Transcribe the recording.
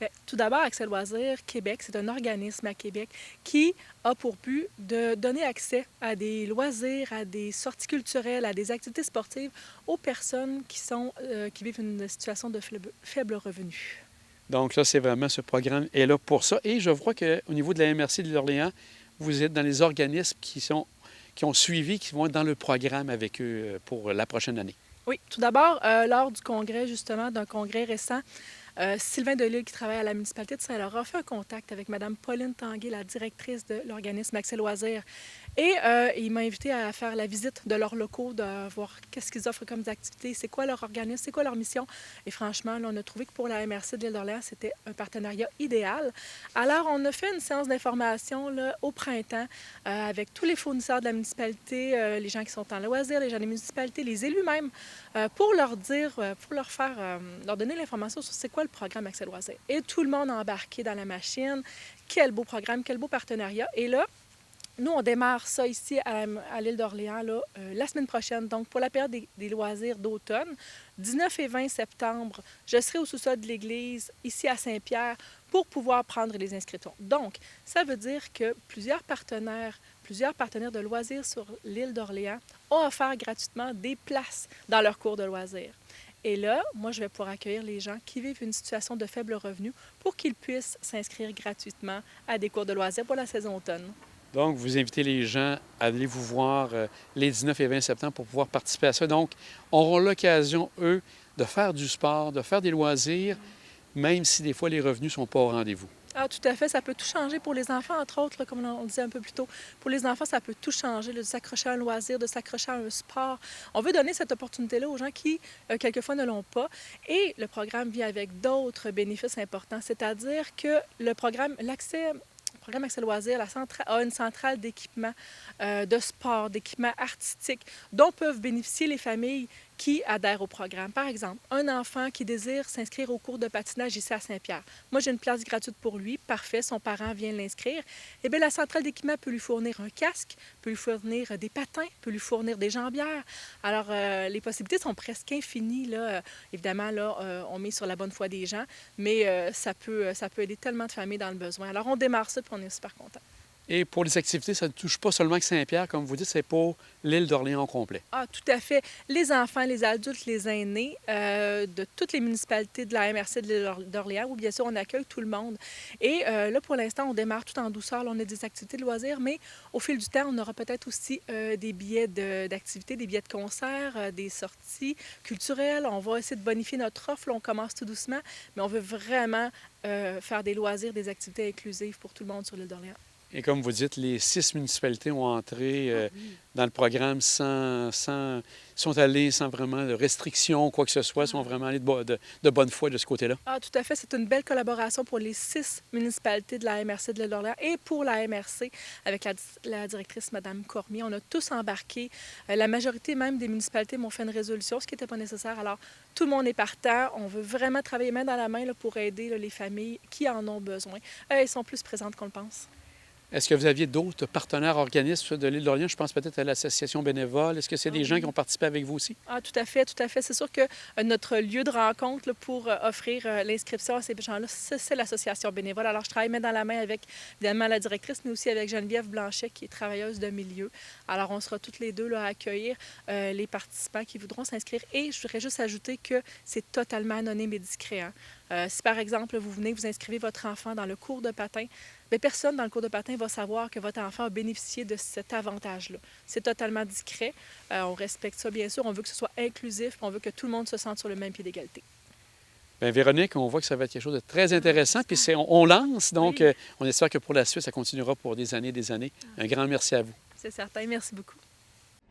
Bien, tout d'abord, Accès Loisirs Québec, c'est un organisme à Québec qui a pour but de donner accès à des loisirs, à des sorties culturelles, à des activités sportives aux personnes qui vivent une situation de faible revenu. Donc là, c'est vraiment ce programme est là pour ça. Et je vois qu'au niveau de la MRC de l'Orléans, vous êtes dans les organismes qui ont suivi, qui vont être dans le programme avec eux pour la prochaine année. Oui, tout d'abord, lors du congrès, justement, d'un congrès récent, Sylvain Delisle, qui travaille à la municipalité de Saint-Laurent, a fait un contact avec Mme Pauline Tanguay, la directrice de l'organisme Accès Loisirs. Et il m'a invité à faire la visite de leurs locaux, de voir qu'est-ce qu'ils offrent comme activités, c'est quoi leur organisme, c'est quoi leur mission. Et franchement, là, on a trouvé que pour la MRC de l'Île d'Orléans, c'était un partenariat idéal. Alors, on a fait une séance d'information là, au printemps avec tous les fournisseurs de la municipalité, les gens qui sont en loisirs, les gens des municipalités, les élus même, pour leur dire, pour leur faire, leur donner l'information sur c'est quoi le programme Accès Loisirs. Et tout le monde a embarqué dans la machine. Quel beau programme, quel beau partenariat. Et là, nous, on démarre ça ici à l'île d'Orléans la semaine prochaine. Donc, pour la période des loisirs d'automne, 19 et 20 septembre, je serai au sous-sol de l'église, ici à Saint-Pierre, pour pouvoir prendre les inscriptions. Donc, ça veut dire que plusieurs partenaires de loisirs sur l'île d'Orléans ont offert gratuitement des places dans leur cours de loisirs. Et là, moi, je vais pouvoir accueillir les gens qui vivent une situation de faible revenu pour qu'ils puissent s'inscrire gratuitement à des cours de loisirs pour la saison automne. Donc, vous invitez les gens à aller vous voir les 19 et 20 septembre pour pouvoir participer à ça. Donc, auront l'occasion, eux, de faire du sport, de faire des loisirs, même si des fois les revenus ne sont pas au rendez-vous. Ah, tout à fait. Ça peut tout changer pour les enfants, entre autres, là, comme on le disait un peu plus tôt. Pour les enfants, ça peut tout changer, là, de s'accrocher à un loisir, de s'accrocher à un sport. On veut donner cette opportunité-là aux gens qui, quelquefois, ne l'ont pas. Et le programme vient avec d'autres bénéfices importants, c'est-à-dire que le programme Accès Loisirs a une centrale d'équipement de sport, d'équipement artistique dont peuvent bénéficier les familles qui adhèrent au programme. Par exemple, un enfant qui désire s'inscrire au cours de patinage ici à Saint-Pierre. Moi, j'ai une place gratuite pour lui. Parfait, son parent vient l'inscrire. Eh bien, la centrale d'équipement peut lui fournir un casque, peut lui fournir des patins, peut lui fournir des jambières. Alors, les possibilités sont presque infinies. Là. Évidemment, là, on met sur la bonne foi des gens, mais ça peut aider tellement de familles dans le besoin. Alors, on démarre ça, puis on est super contents. Et pour les activités, ça ne touche pas seulement que Saint-Pierre, comme vous dites, c'est pour l'île d'Orléans au complet. Ah, tout à fait. Les enfants, les adultes, les aînés de toutes les municipalités de la MRC de l'île d'Orléans, où bien sûr on accueille tout le monde. Et là, pour l'instant, on démarre tout en douceur. Là, on a des activités de loisirs, mais au fil du temps, on aura peut-être aussi des billets d'activités, des billets de concert, des sorties culturelles. On va essayer de bonifier notre offre. Là, on commence tout doucement, mais on veut vraiment faire des loisirs, des activités inclusives pour tout le monde sur l'île d'Orléans. Et comme vous dites, les 6 municipalités ont entré dans le programme sont allées sans vraiment de restrictions, quoi que ce soit, sont vraiment allés de bonne foi de ce côté-là. Ah, tout à fait. C'est une belle collaboration pour les 6 municipalités de la MRC de l'île d'Orléans et pour la MRC avec la directrice, Mme Cormier. On a tous embarqué. La majorité même des municipalités m'ont fait une résolution, ce qui n'était pas nécessaire. Alors, tout le monde est partant. On veut vraiment travailler main dans la main là, pour aider là, les familles qui en ont besoin. Elles sont plus présentes qu'on le pense. Est-ce que vous aviez d'autres partenaires organismes de l'île d'Orléans? Je pense peut-être à l'Association bénévole. Est-ce que c'est des gens qui ont participé avec vous aussi? Ah, tout à fait, tout à fait. C'est sûr que notre lieu de rencontre là, pour offrir l'inscription à ces gens-là, c'est l'Association bénévole. Alors, je travaille main dans la main avec, évidemment, la directrice, mais aussi avec Geneviève Blanchet, qui est travailleuse de milieu. Alors, on sera toutes les deux là, à accueillir les participants qui voudront s'inscrire. Et je voudrais juste ajouter que c'est totalement anonyme et discret. Hein. Si, par exemple, vous venez, vous inscrivez votre enfant dans le cours de patin, bien, personne dans le cours de patin va savoir que votre enfant a bénéficié de cet avantage-là. C'est totalement discret. On respecte ça, bien sûr. On veut que ce soit inclusif. On veut que tout le monde se sente sur le même pied d'égalité. Bien, Véronique, on voit que ça va être quelque chose de très intéressant. Puis on lance, donc Oui. on espère que pour la suite, ça continuera pour des années et des années. Un grand merci à vous. C'est certain. Merci beaucoup.